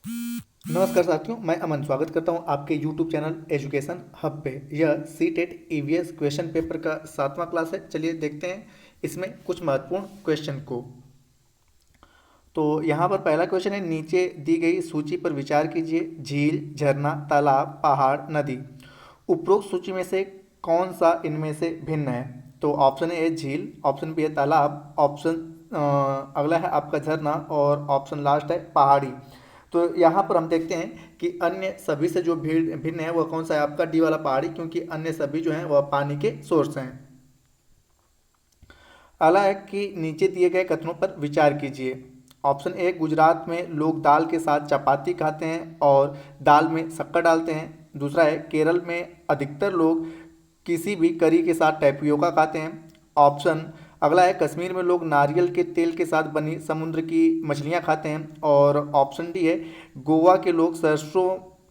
नमस्कार साथियों, मैं अमन स्वागत करता हूं आपके YouTube चैनल एजुकेशन हब पे। यह सीटेट ईवीएस क्वेश्चन पेपर का 7वां क्लास है। चलिए देखते हैं इसमें कुछ महत्वपूर्ण क्वेश्चन को। तो यहाँ पर पहला क्वेश्चन है, नीचे दी गई सूची पर विचार कीजिए। झील, झरना, तालाब, पहाड़, नदी। उपरोक्त सूची में से कौन सा इनमें से भिन्न है? तो ऑप्शन ए है झील, ऑप्शन बी है तालाब, ऑप्शन अगला है आपका झरना और ऑप्शन लास्ट है पहाड़ी। तो यहाँ पर हम देखते हैं कि अन्य सभी से जो भिन्न भिन्न है वह कौन सा है? आपका डी वाला पहाड़ी, क्योंकि अन्य सभी जो हैं वह पानी के सोर्स हैं। अगला है कि नीचे दिए गए कथनों पर विचार कीजिए। ऑप्शन ए, गुजरात में लोग दाल के साथ चपाती खाते हैं और दाल में शक्कर डालते हैं। दूसरा है, केरल में अधिकतर लोग किसी भी करी के साथ टैपियोका खाते हैं। ऑप्शन अगला है, कश्मीर में लोग नारियल के तेल के साथ बनी समुद्र की मछलियां खाते हैं। और ऑप्शन डी है, गोवा के लोग सरसों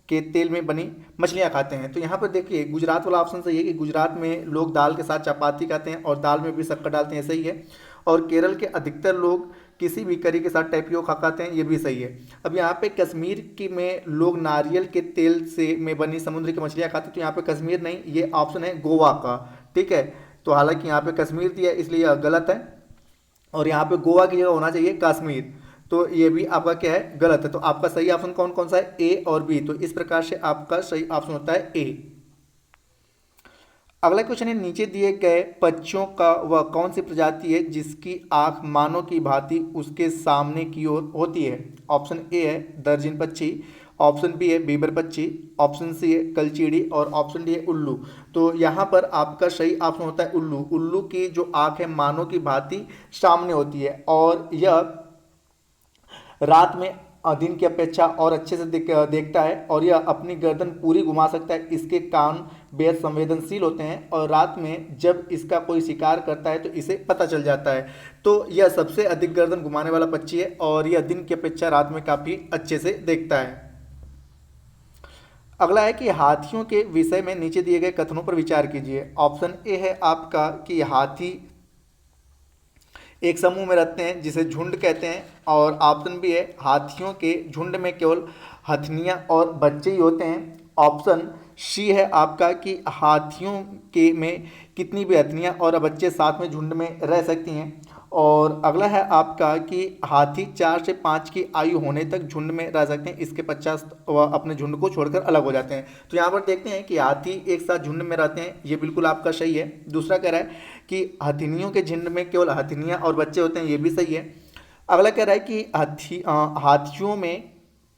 के तेल में बनी मछलियां खाते हैं। तो यहाँ पर देखिए गुजरात वाला ऑप्शन सही है कि गुजरात में लोग दाल के साथ चपाती खाते हैं और दाल में भी शक्कर डालते हैं, सही है। और केरल के अधिकतर लोग किसी भी करी के साथ टैपियोका खाते हैं, ये भी सही है। अब यहाँ पे कश्मीर की में लोग नारियल के तेल से में बनी समुद्र की मछलियां खाते हैं, तो यहाँ पे कश्मीर नहीं, ये ऑप्शन है गोवा का। ठीक है, तो हालांकि यहाँ पे कश्मीर दिया इसलिए यह गलत है और यहाँ पे गोवा की जगह होना चाहिए कश्मीर। तो ये भी आपका क्या है? गलत है। तो आपका सही ऑप्शन कौन कौन सा है? ए और बी। तो इस प्रकार से आपका सही ऑप्शन होता है ए। अगला क्वेश्चन है, नीचे दिए गए पक्षियों का वह कौन सी प्रजाति है जिसकी आंख मानव की भांति उसके सामने की ओर होती है? ऑप्शन ए है दर्जन पक्षी, ऑप्शन बी है बीबर पक्षी, ऑप्शन सी है कलचीड़ी और ऑप्शन डी है उल्लू। तो यहाँ पर आपका सही ऑप्शन होता है उल्लू। उल्लू की जो आंख है मानव की भांति सामने होती है और यह रात में दिन की अपेक्षा और अच्छे से देखता है और यह अपनी गर्दन पूरी घुमा सकता है। इसके कान बेहद संवेदनशील होते हैं और रात में जब इसका कोई शिकार करता है तो इसे पता चल जाता है। तो यह सबसे अधिक गर्दन घुमाने वाला पक्षी है और यह दिन की अपेक्षा रात में काफ़ी अच्छे से देखता है। अगला है कि हाथियों के विषय में नीचे दिए गए कथनों पर विचार कीजिए। ऑप्शन ए है आपका कि हाथी एक समूह में रहते हैं जिसे झुंड कहते हैं। और ऑप्शन बी है, हाथियों के झुंड में केवल हथनियाँ और बच्चे ही होते हैं। ऑप्शन सी है आपका कि हाथियों के में कितनी भी हथनियाँ और बच्चे साथ में झुंड में रह सकती हैं। और अगला है आपका कि हाथी 4 से 5 की आयु होने तक झुंड में रह सकते हैं, इसके 50 वह अपने झुंड को छोड़कर अलग हो जाते हैं। तो यहाँ पर देखते हैं कि हाथी एक साथ झुंड में रहते हैं, ये बिल्कुल आपका सही है। दूसरा कह रहा है कि हथिनियों के झुंड में केवल हथिनियाँ और बच्चे होते हैं, ये भी सही है। अगला कह रहा है कि हाथियों में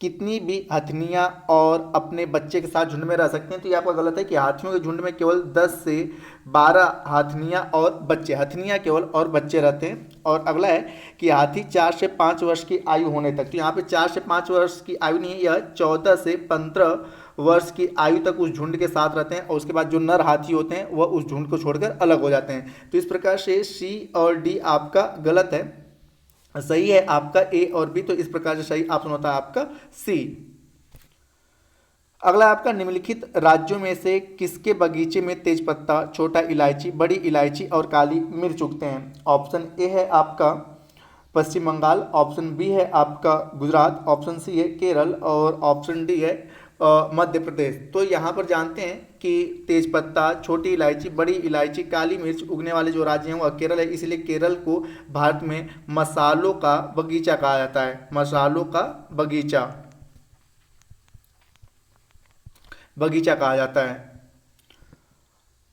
कितनी भी हथनियाँ और अपने बच्चे के साथ झुंड में रह सकते हैं। तो ये आपका गलत है कि हाथियों के झुंड में केवल 10 से 12 हथनियाँ और बच्चे, हथनियाँ केवल और बच्चे रहते हैं। और अगला है कि हाथी 4 से 5 वर्ष की आयु होने तक, तो यहाँ पे 4 से 5 वर्ष की आयु नहीं है, यह 14 से 15 वर्ष की आयु तक उस झुंड के साथ रहते हैं और उसके बाद जो नर हाथी होते हैं वह उस झुंड को छोड़कर अलग हो जाते हैं। तो इस प्रकार से सी और डी आपका गलत है, सही है आपका ए और बी। तो इस प्रकार से सही ऑप्शन होता है आपका सी। अगला आपका, निम्नलिखित राज्यों में से किसके बगीचे में तेजपत्ता, छोटा इलायची, बड़ी इलायची और काली मिर्च उगते हैं? ऑप्शन ए है आपका पश्चिम बंगाल, ऑप्शन बी है आपका गुजरात, ऑप्शन सी है केरल और ऑप्शन डी है मध्य प्रदेश। तो यहाँ पर जानते हैं कि तेजपत्ता, छोटी इलायची, बड़ी इलायची, काली मिर्च उगने वाले जो राज्य हैं वह केरल है, इसलिए केरल को भारत में मसालों का बगीचा कहा जाता है। मसालों का बगीचा बगीचा कहा जाता है।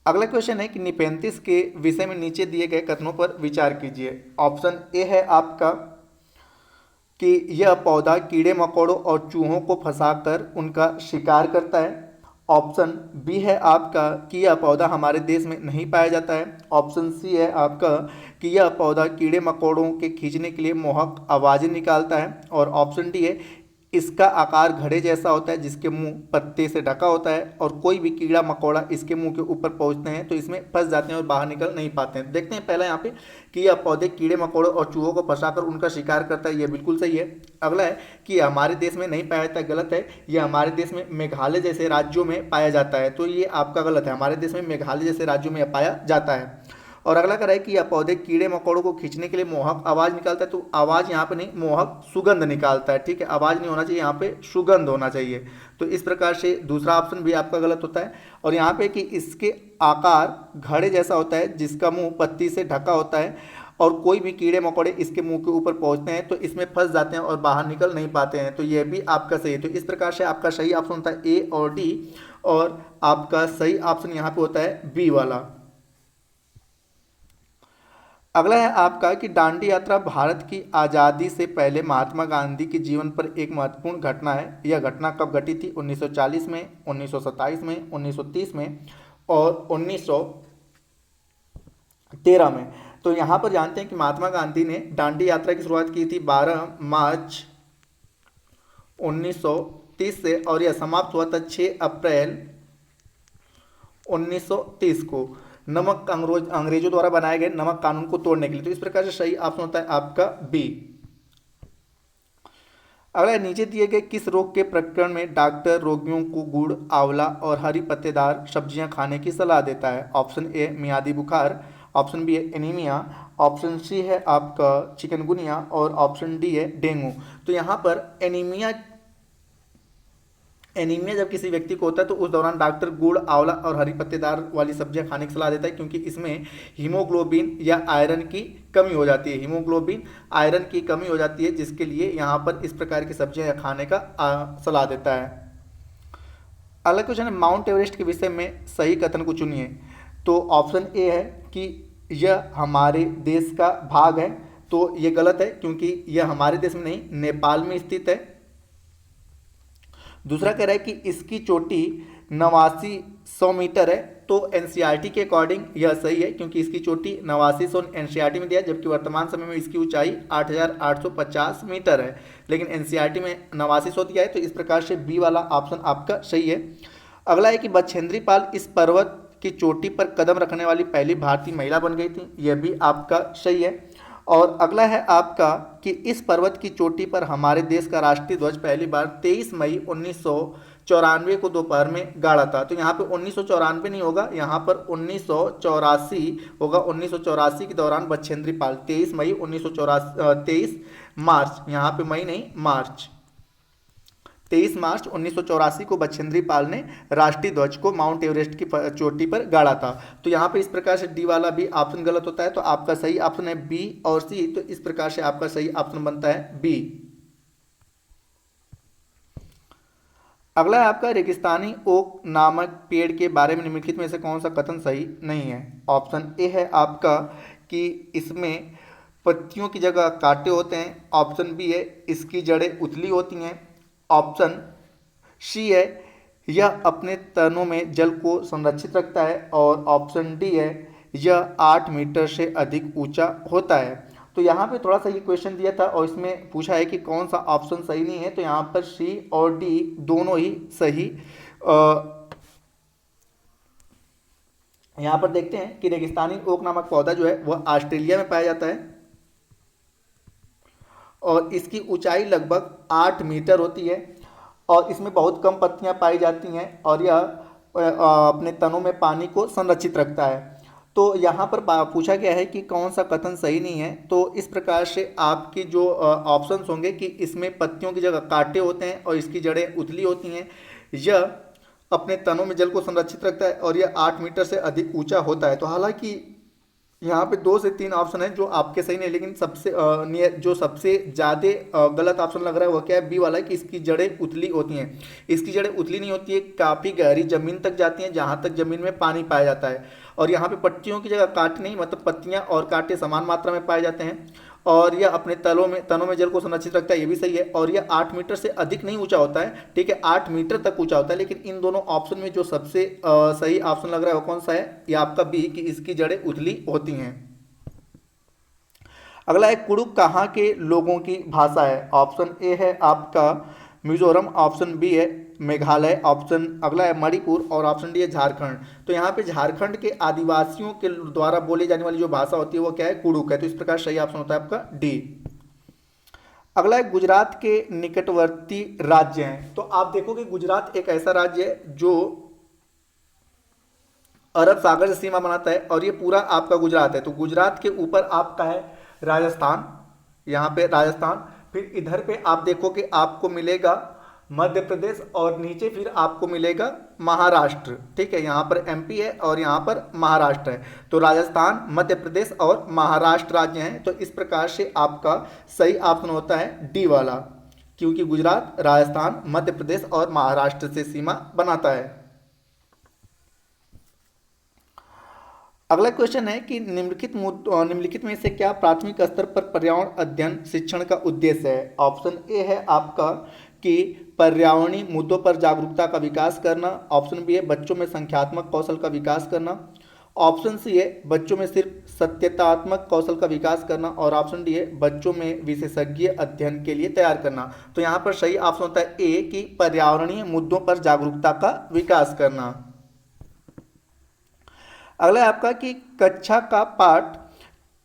अगला क्वेश्चन है कि निपेंथिस के विषय में नीचे दिए गए कथनों पर विचार कीजिए। ऑप्शन ए है आपका कि यह पौधा कीड़े मकोड़ों और चूहों को फंसाकर उनका शिकार करता है। ऑप्शन बी है आपका कि यह पौधा हमारे देश में नहीं पाया जाता है। ऑप्शन सी है आपका कि यह पौधा कीड़े मकोड़ों के खींचने के लिए मोहक आवाज़ें निकालता है। और ऑप्शन डी है, इसका आकार घड़े जैसा होता है जिसके मुंह पत्ते से ढका होता है और कोई भी कीड़ा मकोड़ा इसके मुंह के ऊपर पहुंचते हैं तो इसमें फंस जाते हैं और बाहर निकल नहीं पाते हैं। देखते हैं पहला यहाँ पे कि यह पौधे कीड़े मकोड़ों और चूहों को फंसाकर उनका शिकार करता है, यह बिल्कुल सही है। अगला है कि हमारे देश में नहीं पाया जाता है, गलत है। यह हमारे देश में मेघालय जैसे राज्यों में पाया जाता है, तो ये आपका गलत है। हमारे देश में मेघालय जैसे राज्यों में पाया जाता है। और अगला कह रहा है कि यह पौधे कीड़े मकोड़ों को खींचने के लिए मोहक आवाज निकालता है, तो आवाज यहाँ पे नहीं, मोहक सुगंध निकालता है, ठीक है, आवाज नहीं होना चाहिए, यहाँ पे सुगंध होना चाहिए। तो इस प्रकार से दूसरा ऑप्शन भी आपका गलत होता है। और यहाँ पे कि इसके आकार घड़े जैसा होता है जिसका मुंह पत्ती से ढका होता है, और कोई भी कीड़े मकोड़े इसके मुंह के ऊपर पहुंचते हैं तो इसमें फंस जाते हैं और बाहर निकल नहीं पाते हैं, तो यह भी आपका सही है। तो इस प्रकार से आपका सही ऑप्शन होता है ए और डी, और आपका सही ऑप्शन यहाँ पे होता है बी वाला। अगला है आपका कि दांडी यात्रा भारत की आज़ादी से पहले महात्मा गांधी के जीवन पर एक महत्वपूर्ण घटना है। यह घटना कब घटी थी? 1940 में, 1927 में, 1930 में और 1913 में। तो यहाँ पर जानते हैं कि महात्मा गांधी ने दांडी यात्रा की शुरुआत की थी 12 मार्च 1930 से, और यह समाप्त हुआ था 6 अप्रैल 1930 को नमक अंग्रेजों द्वारा बनाए गए नमक कानून को तोड़ने के लिए। तो इस प्रकार से सही ऑप्शन होता है आपका बी। अगला नीचे दिए गए किस रोग के प्रकरण में डॉक्टर रोगियों को गुड़, आंवला और हरी पत्तेदार सब्जियां खाने की सलाह देता है? ऑप्शन ए मियादी बुखार, ऑप्शन बी है एनीमिया, ऑप्शन सी है आपका चिकनगुनिया और ऑप्शन डी है डेंगू। तो यहाँ पर एनीमिया जब किसी व्यक्ति को होता है तो उस दौरान डॉक्टर गुड़, आंवला और हरी पत्तेदार वाली सब्जियां खाने की सलाह देता है, क्योंकि इसमें हीमोग्लोबिन या आयरन की कमी हो जाती है, हीमोग्लोबिन आयरन की कमी हो जाती है, जिसके लिए यहाँ पर इस प्रकार की सब्जियां खाने का सलाह देता है। अगला क्वेश्चन है माउंट एवरेस्ट के विषय में सही कथन को चुनिए। तो ऑप्शन ए है कि यह हमारे देश का भाग है, तो ये गलत है क्योंकि यह हमारे देश में नहीं, नेपाल में स्थित है। दूसरा कह रहा है कि इसकी चोटी 8900 मीटर है, तो एनसीईआरटी के अकॉर्डिंग यह सही है क्योंकि इसकी चोटी 8900 एनसीईआरटी में दिया है, जबकि वर्तमान समय में इसकी ऊंचाई 8850 मीटर है, लेकिन एनसीईआरटी में 8900 दिया है, तो इस प्रकार से बी वाला ऑप्शन आपका सही है। अगला है कि बछेंद्री पाल इस पर्वत की चोटी पर कदम रखने वाली पहली भारतीय महिला बन गई थी, यह भी आपका सही है। और अगला है आपका कि इस पर्वत की चोटी पर हमारे देश का राष्ट्रीय ध्वज पहली बार 23 मई 1994 को दोपहर में गाड़ा था। तो यहाँ पे 1994 नहीं होगा, यहाँ पर 1984 होगा। 1984 के दौरान बछेंद्री पाल 23 मई 23 मार्च, यहाँ पे मई नहीं मार्च, 23 मार्च 1984 को बछेंद्री पाल ने राष्ट्रीय ध्वज को माउंट एवरेस्ट की चोटी पर गाड़ा था। तो यहाँ पे इस प्रकार से डी वाला भी ऑप्शन गलत होता है, तो आपका सही ऑप्शन है बी और सी, तो इस प्रकार से आपका सही ऑप्शन बनता है बी। अगला है आपका रेगिस्तानी ओक नामक पेड़ के बारे में निम्नलिखित में से कौन सा कथन सही नहीं है? ऑप्शन ए है आपका कि इसमें पत्तियों की जगह कांटे होते हैं, ऑप्शन बी है इसकी जड़ें उथली होती हैं, ऑप्शन सी है यह अपने तनों में जल को संरक्षित रखता है, और ऑप्शन डी है यह 8 मीटर से अधिक ऊंचा होता है। तो यहाँ पे थोड़ा सा ये क्वेश्चन दिया था और इसमें पूछा है कि कौन सा ऑप्शन सही नहीं है, तो यहाँ पर सी और डी दोनों ही सही। यहाँ पर देखते हैं कि रेगिस्तानी ओक नामक पौधा जो है वह ऑस्ट्रेलिया में पाया जाता है और इसकी ऊंचाई लगभग 8 मीटर होती है और इसमें बहुत कम पत्तियां पाई जाती हैं और यह अपने तनों में पानी को संरक्षित रखता है। तो यहाँ पर पूछा गया है कि कौन सा कथन सही नहीं है, तो इस प्रकार से आपके जो ऑप्शंस होंगे कि इसमें पत्तियों की जगह कांटे होते हैं और इसकी जड़ें उथली होती हैं, यह अपने तनों में जल को संरक्षित रखता है और यह 8 मीटर से अधिक ऊंचा होता है। तो हालांकि यहाँ पे 2 से 3 ऑप्शन है जो आपके सही नहीं, लेकिन सबसे जो सबसे ज़्यादा गलत ऑप्शन लग रहा है वह क्या है? बी वाला है कि इसकी जड़ें उथली होती हैं। इसकी जड़ें उथली नहीं होती है, काफ़ी गहरी ज़मीन तक जाती हैं जहाँ तक ज़मीन में पानी पाया जाता है। और यहाँ पे पत्तियों की जगह कांटे नहीं, मतलब पत्तियाँ और कांटे समान मात्रा में पाए जाते हैं और यह अपने तनों में जल को संरक्षित रखता है, ये भी सही है। और यह 8 मीटर से अधिक नहीं ऊंचा होता है, ठीक है, 8 मीटर तक ऊंचा होता है। लेकिन इन दोनों ऑप्शन में जो सबसे सही ऑप्शन लग रहा है वो कौन सा है? ये आपका बी कि इसकी जड़ें उथली होती हैं। अगला है कुडुख कहाँ के लोगों की भाषा है? ऑप्शन ए है आपका मिजोरम, ऑप्शन बी है मेघालय, ऑप्शन अगला है मणिपुर और ऑप्शन डी है झारखंड। तो यहाँ पे झारखंड के आदिवासियों के द्वारा बोली जाने वाली जो भाषा होती है वो क्या है? कुडुख है। तो इस प्रकार सही ऑप्शन होता है आपका डी। अगला है गुजरात के निकटवर्ती राज्य हैं। तो आप देखोगे गुजरात एक ऐसा राज्य है जो अरब सागर से सीमा बनाता है और ये पूरा आपका गुजरात है। तो गुजरात के ऊपर आपका है राजस्थान, यहाँ पे राजस्थान, फिर इधर पे आप देखो कि आपको मिलेगा मध्य प्रदेश और नीचे फिर आपको मिलेगा महाराष्ट्र। ठीक है, यहाँ पर एमपी है और यहाँ पर महाराष्ट्र है। तो राजस्थान, मध्य प्रदेश और महाराष्ट्र राज्य हैं। तो इस प्रकार से आपका सही ऑप्शन होता है डी वाला, क्योंकि गुजरात, राजस्थान, मध्य प्रदेश और महाराष्ट्र से सीमा बनाता है। अगला क्वेश्चन है कि निम्नलिखित में से क्या प्राथमिक स्तर पर पर्यावरण अध्ययन शिक्षण का उद्देश्य है। ऑप्शन ए है आपका कि पर्यावरणीय मुद्दों पर जागरूकता का विकास करना। ऑप्शन बी है बच्चों में संख्यात्मक कौशल का विकास करना। ऑप्शन सी है बच्चों में सिर्फ सत्यतात्मक कौशल का विकास करना। और ऑप्शन डी है बच्चों में विशेषज्ञ अध्ययन के लिए तैयार करना। तो यहाँ पर सही ऑप्शन होता है ए कि पर्यावरणीय मुद्दों पर जागरूकता का विकास करना। अगला है आपका कि कक्षा का पाठ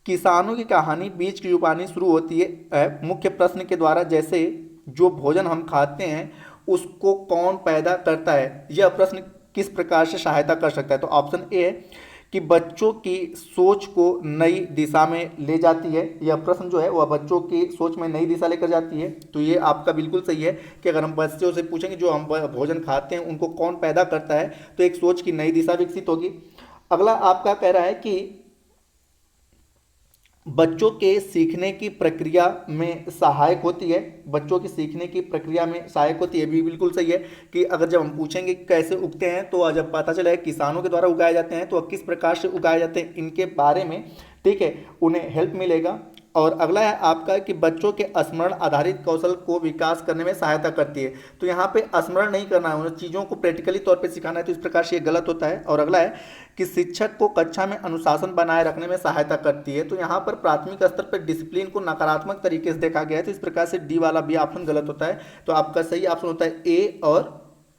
किसानों की कहानी बीज की जुबानी शुरू होती है मुख्य प्रश्न के द्वारा, जैसे जो भोजन हम खाते हैं उसको कौन पैदा करता है। यह प्रश्न किस प्रकार से सहायता कर सकता है। तो ऑप्शन ए है कि बच्चों की सोच को नई दिशा में ले जाती है। यह प्रश्न जो है वह बच्चों की सोच में नई दिशा लेकर जाती है। तो ये आपका बिल्कुल सही है कि अगर हम बच्चों से पूछेंगे जो हम भोजन खाते हैं उनको कौन पैदा करता है, तो एक सोच की नई दिशा विकसित होगी। अगला आपका कह रहा है कि बच्चों के सीखने की प्रक्रिया में सहायक होती है। बच्चों की सीखने की प्रक्रिया में सहायक होती है, भी बिल्कुल सही है कि अगर जब हम पूछेंगे कैसे उगते हैं तो जब पता चला है किसानों के द्वारा उगाए जाते हैं तो किस प्रकार से उगाए जाते हैं इनके बारे में, ठीक है, उन्हें हेल्प मिलेगा। और अगला है आपका कि बच्चों के स्मरण आधारित कौशल को विकास करने में सहायता करती है। तो यहाँ पे स्मरण नहीं करना है, उन्हें चीज़ों को प्रैक्टिकली तौर पे सिखाना है, तो इस प्रकार से ये गलत होता है। और अगला है कि शिक्षक को कक्षा में अनुशासन बनाए रखने में सहायता करती है। तो यहाँ पर प्राथमिक स्तर पर डिसिप्लिन को नकारात्मक तरीके से देखा गया है, तो इस प्रकार से डी वाला भी ऑप्शन गलत होता है। तो आपका सही ऑप्शन होता है ए और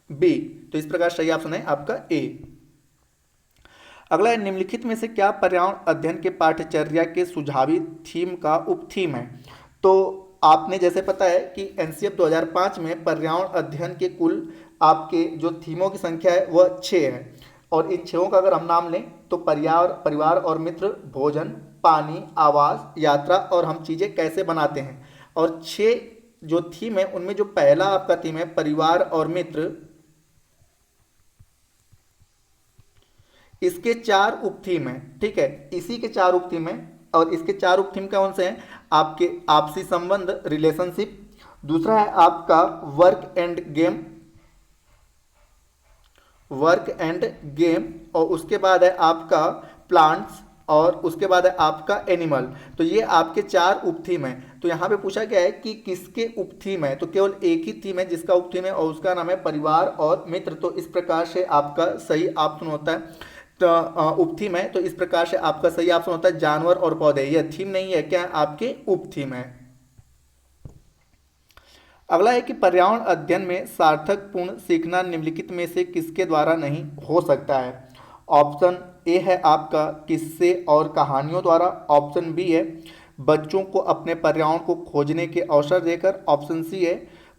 बी। तो इस प्रकार सही ऑप्शन है आपका ए। अगला है निम्नलिखित में से क्या पर्यावरण अध्ययन के पाठ्यचर्या के सुझावी थीम का उपथीम है। तो आपने जैसे पता है कि एनसीएफ 2005 में पर्यावरण अध्ययन के कुल आपके जो थीमों की संख्या है वह 6 है। और इन 6 का अगर हम नाम लें तो परिवार और मित्र, भोजन, पानी, आवास, यात्रा और हम चीज़ें कैसे बनाते हैं। और 6 जो थीम है उनमें जो पहला आपका थीम है परिवार और मित्र, इसके 4 उपथीम हैं। ठीक है, इसी के 4 उपथीम हैं। और इसके 4 उपथीम कौन से हैं? आपके आपसी संबंध, रिलेशनशिप। दूसरा है आपका वर्क एंड गेम। और उसके बाद है आपका प्लांट्स। और उसके बाद है आपका एनिमल। तो ये आपके 4 उपथीम हैं। तो यहाँ पे पूछा गया है कि किसके उपथीम है, तो केवल एक ही थीम है जिसका उपथीम है और उसका नाम है परिवार और मित्र। तो इस प्रकार से आपका सही ऑप्शन होता है तो उपथीम है। तो इस प्रकार से आपका सही ऑप्शन होता है जानवर और पौधे। यह थीम नहीं है, क्या आपके उपथीम है। अगला है कि पर्यावरण अध्ययन में सार्थकपूर्ण सीखना निम्नलिखित में से किसके द्वारा नहीं हो सकता है। ऑप्शन ए है आपका किस्से और कहानियों द्वारा। ऑप्शन बी है बच्चों को अपने पर्यावरण को खोजने के अवसर देकर। ऑप्शन सी है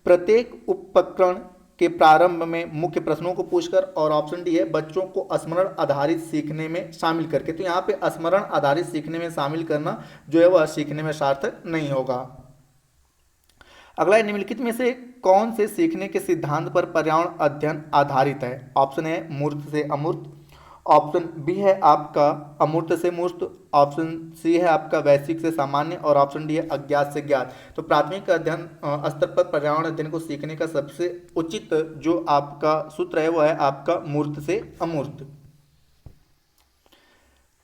प्रत्येक उपकरण के प्रारंभ में मुख्य प्रश्नों को पूछकर। और ऑप्शन डी है बच्चों को स्मरण आधारित सीखने में शामिल करके। तो यहाँ पे स्मरण आधारित सीखने में शामिल करना जो है वह सीखने में सार्थक नहीं होगा। अगला है निम्नलिखित में से कौन से सीखने के सिद्धांत पर पर्यावरण अध्ययन आधारित है। ऑप्शन है मूर्त से अमूर्त। ऑप्शन बी है आपका अमूर्त से मूर्त। ऑप्शन सी है आपका वैश्विक से सामान्य। और ऑप्शन डी है अज्ञात से ज्ञात। तो प्राथमिक अध्ययन स्तर पर पर्यावरण अध्ययन को सीखने का सबसे उचित जो आपका सूत्र है वह है आपका मूर्त से अमूर्त।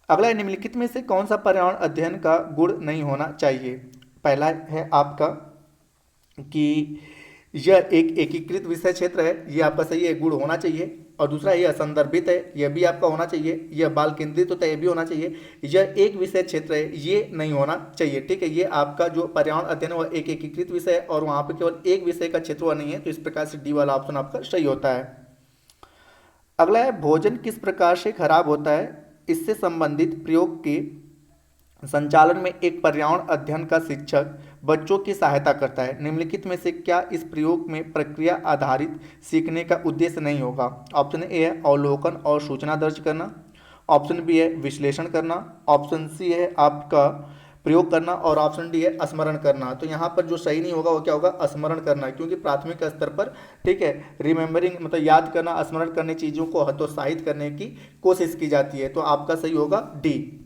अगला है निम्नलिखित में से कौन सा पर्यावरण अध्ययन का गुण नहीं होना चाहिए। पहला है आपका कि यह एक एकीकृत विषय क्षेत्र है, यह आपका सही है, गुण होना चाहिए। और दूसरा यह संदर्भित है, यह भी आपका होना चाहिए। यह बाल केंद्रित होता है, यह भी होना चाहिए। यह एक विषय क्षेत्र है, ये नहीं होना चाहिए। ठीक है, ये आपका जो पर्यावरण अध्ययन है वह एक एकीकृत विषय है और वहाँ पे केवल एक विषय का क्षेत्र वह नहीं है। तो इस प्रकार से डी वाला ऑप्शन आपका सही होता है। अगला है भोजन किस प्रकार से खराब होता है, इससे संबंधित प्रयोग के संचालन में एक पर्यावरण अध्ययन का शिक्षक बच्चों की सहायता करता है। निम्नलिखित में से क्या इस प्रयोग में प्रक्रिया आधारित सीखने का उद्देश्य नहीं होगा। ऑप्शन ए है अवलोकन और सूचना दर्ज करना। ऑप्शन बी है विश्लेषण करना, ऑप्शन सी है आपका प्रयोग करना और ऑप्शन डी है स्मरण करना। तो यहाँ पर जो सही नहीं होगा वो क्या होगा, स्मरण करना, क्योंकि प्राथमिक स्तर पर ठीक है रिमेंबरिंग मतलब याद करना, स्मरण करने चीज़ों को हतोत्साहित करने की कोशिश की जाती है। तो आपका सही होगा डी।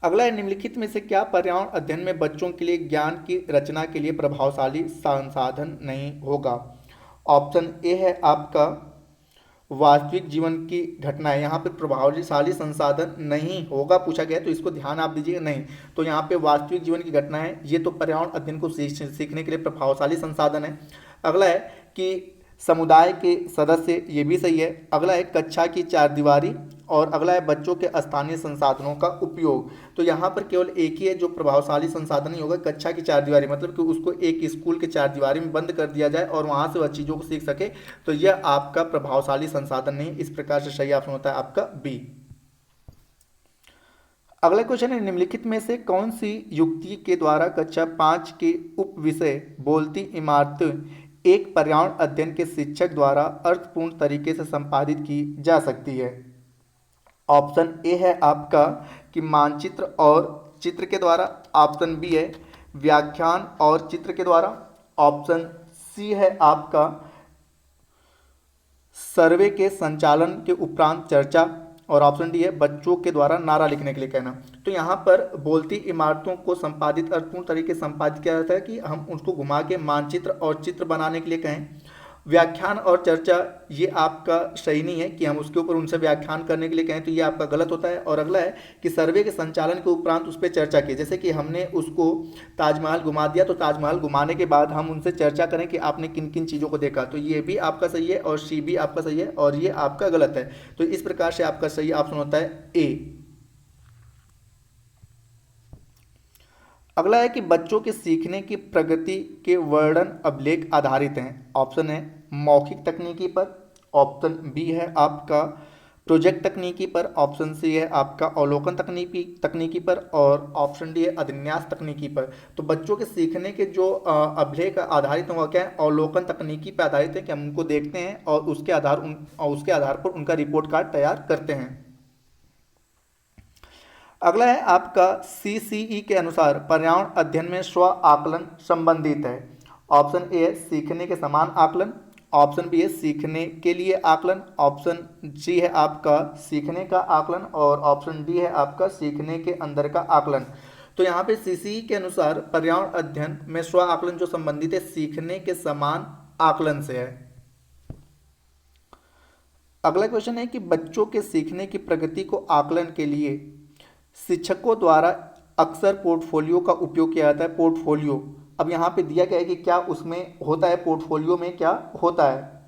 अगला है निम्नलिखित में से क्या पर्यावरण अध्ययन में बच्चों के लिए ज्ञान की रचना के लिए प्रभावशाली संसाधन नहीं होगा। ऑप्शन ए है आपका वास्तविक जीवन की घटनाएं, यहाँ पे प्रभावशाली संसाधन नहीं होगा पूछा गया है, तो इसको ध्यान आप दीजिएगा नहीं। तो यहाँ पे वास्तविक जीवन की घटनाएं ये तो पर्यावरण अध्ययन को सीखने के लिए प्रभावशाली संसाधन है। अगला है कि समुदाय के सदस्य, ये भी सही है। अगला है कक्षा की चार दीवारी और अगला है बच्चों के स्थानीय संसाधनों का उपयोग। तो यहाँ पर केवल एक ही है जो प्रभावशाली संसाधन ही होगा, कक्षा की चार दीवारी, मतलब कि उसको एक स्कूल के चार दीवारी में बंद कर दिया जाए और वहाँ से वह चीज़ों को सीख सके, तो यह आपका प्रभावशाली संसाधन नहीं। इस प्रकार से सही ऑप्शन होता है आपका बी। अगला क्वेश्चन है निम्नलिखित में से कौन सी युक्ति के द्वारा कक्षा 5 के उप विषय बोलती इमारत एक पर्यावरण अध्ययन के शिक्षक द्वारा अर्थपूर्ण तरीके से संपादित की जा सकती है। ऑप्शन ए है आपका कि मानचित्र और चित्र के द्वारा, ऑप्शन बी है व्याख्यान और चित्र के द्वारा, ऑप्शन सी है आपका सर्वे के संचालन के उपरांत चर्चा और ऑप्शन डी है बच्चों के द्वारा नारा लिखने के लिए कहना। तो यहाँ पर बोलती इमारतों को संपादित अर्थपूर्ण तरीके से संपादित किया जाता है कि हम उसको घुमा के मानचित्र और चित्र बनाने के लिए कहें। व्याख्यान और चर्चा ये आपका सही नहीं है कि हम उसके ऊपर उनसे व्याख्यान करने के लिए कहें, तो ये आपका गलत होता है। और अगला है कि सर्वे के संचालन के उपरांत उस पर चर्चा की, जैसे कि हमने उसको ताजमहल घुमा दिया तो ताजमहल घुमाने के बाद हम उनसे चर्चा करें कि आपने किन किन चीज़ों को देखा, तो ये भी आपका सही है और सी भी आपका सही है और ये आपका गलत है। तो इस प्रकार से आपका सही ऑप्शन होता है ए। अगला है कि बच्चों के सीखने की प्रगति के वर्णन अभिलेख आधारित हैं। ऑप्शन है मौखिक तकनीकी पर, ऑप्शन बी है आपका प्रोजेक्ट तकनीकी पर, ऑप्शन सी है आपका अवलोकन तकनीकी पर और ऑप्शन डी है अभिन्यास तकनीकी पर। तो बच्चों के सीखने के जो अभिलेख आधारित होगा क्या है, अवलोकन तकनीकी पर आधारित है कि हम उनको देखते हैं और उसके आधार पर उनका रिपोर्ट कार्ड तैयार करते हैं। अगला है आपका CCE के अनुसार पर्यावरण अध्ययन में स्व आकलन संबंधित है। ऑप्शन ए है सीखने के समान आकलन, ऑप्शन बी है सीखने के लिए आकलन, ऑप्शन सी है आपका सीखने का आकलन और ऑप्शन डी है आपका सीखने के अंदर का आकलन। तो यहाँ पे CCE के अनुसार पर्यावरण अध्ययन में स्व आकलन जो संबंधित है सीखने के समान आकलन से है। अगला क्वेश्चन है कि बच्चों के सीखने की प्रगति को आकलन के लिए शिक्षकों द्वारा अक्सर पोर्टफोलियो का उपयोग किया जाता है। पोर्टफोलियो, अब यहाँ पे दिया गया है कि क्या उसमें होता है, पोर्टफोलियो में क्या होता है।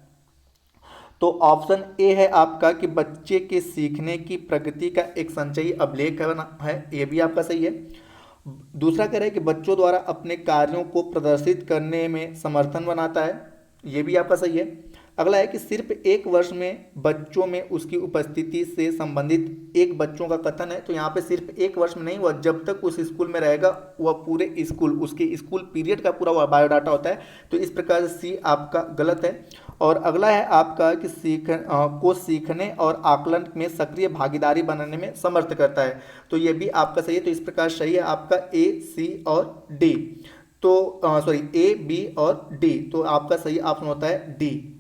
तो ऑप्शन ए है आपका कि बच्चे के सीखने की प्रगति का एक संचयी अभिलेख है, ये भी आपका सही है। दूसरा कह रहा है कि बच्चों द्वारा अपने कार्यों को प्रदर्शित करने में समर्थन बनाता है, ये भी आपका सही है। अगला है कि सिर्फ एक वर्ष में बच्चों में उसकी उपस्थिति से संबंधित एक बच्चों का कथन है। तो यहाँ पे सिर्फ एक वर्ष में नहीं, वह जब तक उस स्कूल में रहेगा वह पूरे स्कूल उसके स्कूल पीरियड का पूरा वह बायोडाटा होता है। तो इस प्रकार से सी आपका गलत है। और अगला है आपका कि सीखने और आकलन में सक्रिय भागीदारी बनाने में समर्थ करता है। तो ये भी आपका सही है। तो इस प्रकार सही है आपका ए, सी और डी। तो सॉरी ए, बी और डी। तो आपका सही ऑप्शन होता है डी।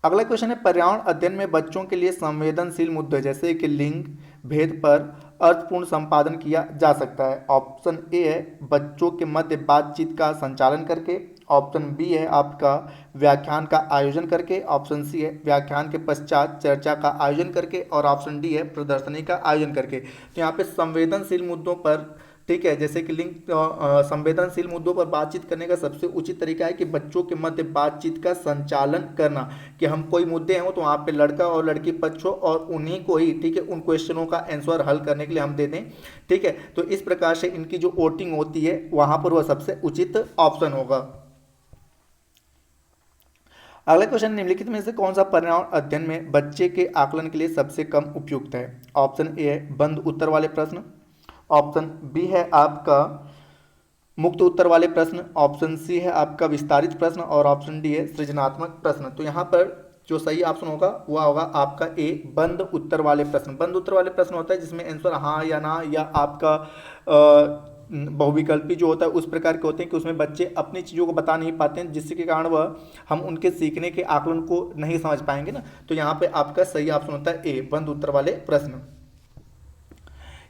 अगला क्वेश्चन है पर्यावरण अध्ययन में बच्चों के लिए संवेदनशील मुद्दे जैसे कि लिंग भेद पर अर्थपूर्ण संपादन किया जा सकता है। ऑप्शन ए है बच्चों के मध्य बातचीत का संचालन करके, ऑप्शन बी है आपका व्याख्यान का आयोजन करके, ऑप्शन सी है व्याख्यान के पश्चात चर्चा का आयोजन करके और ऑप्शन डी है प्रदर्शनी का आयोजन करके। तो यहाँ पे संवेदनशील मुद्दों पर ठीक है, जैसे कि लिंग संवेदनशील मुद्दों पर बातचीत करने का सबसे उचित तरीका है कि बच्चों के मध्य बातचीत का संचालन करना, कि हम कोई मुद्दे हों तो वहाँ पे लड़का और लड़की पक्ष हो और उन्हीं को ही ठीक है उन क्वेश्चनों का आंसर हल करने के लिए हम दे दें। ठीक है, तो इस प्रकार से इनकी जो वोटिंग होती है वहाँ पर वह सबसे उचित ऑप्शन होगा। अगला क्वेश्चन निम्नलिखित में से कौन सा पर्यावरण अध्ययन में बच्चे के आकलन के लिए सबसे कम उपयुक्त है। ऑप्शन ए है बंद उत्तर वाले प्रश्न, ऑप्शन बी है आपका मुक्त उत्तर वाले प्रश्न, ऑप्शन सी है आपका विस्तारित प्रश्न और ऑप्शन डी है सृजनात्मक प्रश्न। तो यहाँ पर जो सही ऑप्शन होगा वह होगा आपका ए, बंद उत्तर वाले प्रश्न। बंद उत्तर वाले प्रश्न होता है जिसमें आंसर हाँ या ना या आपका बहुविकल्पी जो होता है उस प्रकार के होते हैं कि उसमें बच्चे अपनी चीज़ों को बता नहीं पाते हैं, जिसके कारण वह हम उनके सीखने के आकलन को नहीं समझ पाएंगे ना। तो यहाँ पे आपका सही ऑप्शन होता है ए, बंद उत्तर वाले प्रश्न।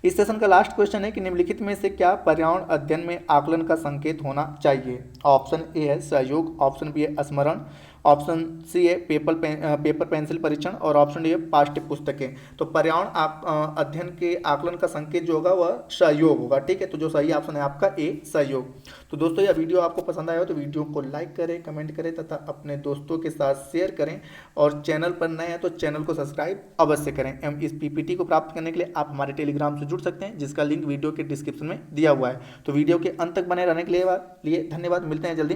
इस सेशन का लास्ट क्वेश्चन है कि निम्नलिखित में से क्या पर्यावरण अध्ययन में आकलन का संकेत होना चाहिए। ऑप्शन ए है सहयोग, ऑप्शन बी है स्मरण, ऑप्शन सी है पेपर पेंसिल परीक्षण और ऑप्शन डी है पाठ्य पुस्तकें। तो पर्यावरण अध्ययन के आकलन का संकेत जो होगा वह सहयोग होगा। ठीक है, तो जो सही ऑप्शन है आपका ए, सहयोग। तो दोस्तों यह वीडियो आपको पसंद आया हो तो वीडियो को लाइक करें, कमेंट करें तथा अपने दोस्तों के साथ शेयर करें, और चैनल पर नए हैं तो चैनल को सब्सक्राइब अवश्य करें। एवं इस पीपीटी को प्राप्त करने के लिए आप हमारे टेलीग्राम से जुड़ सकते हैं, जिसका लिंक वीडियो के डिस्क्रिप्शन में दिया हुआ है। तो वीडियो के अंत तक बने रहने के लिए धन्यवाद। मिलते हैं जल्दी।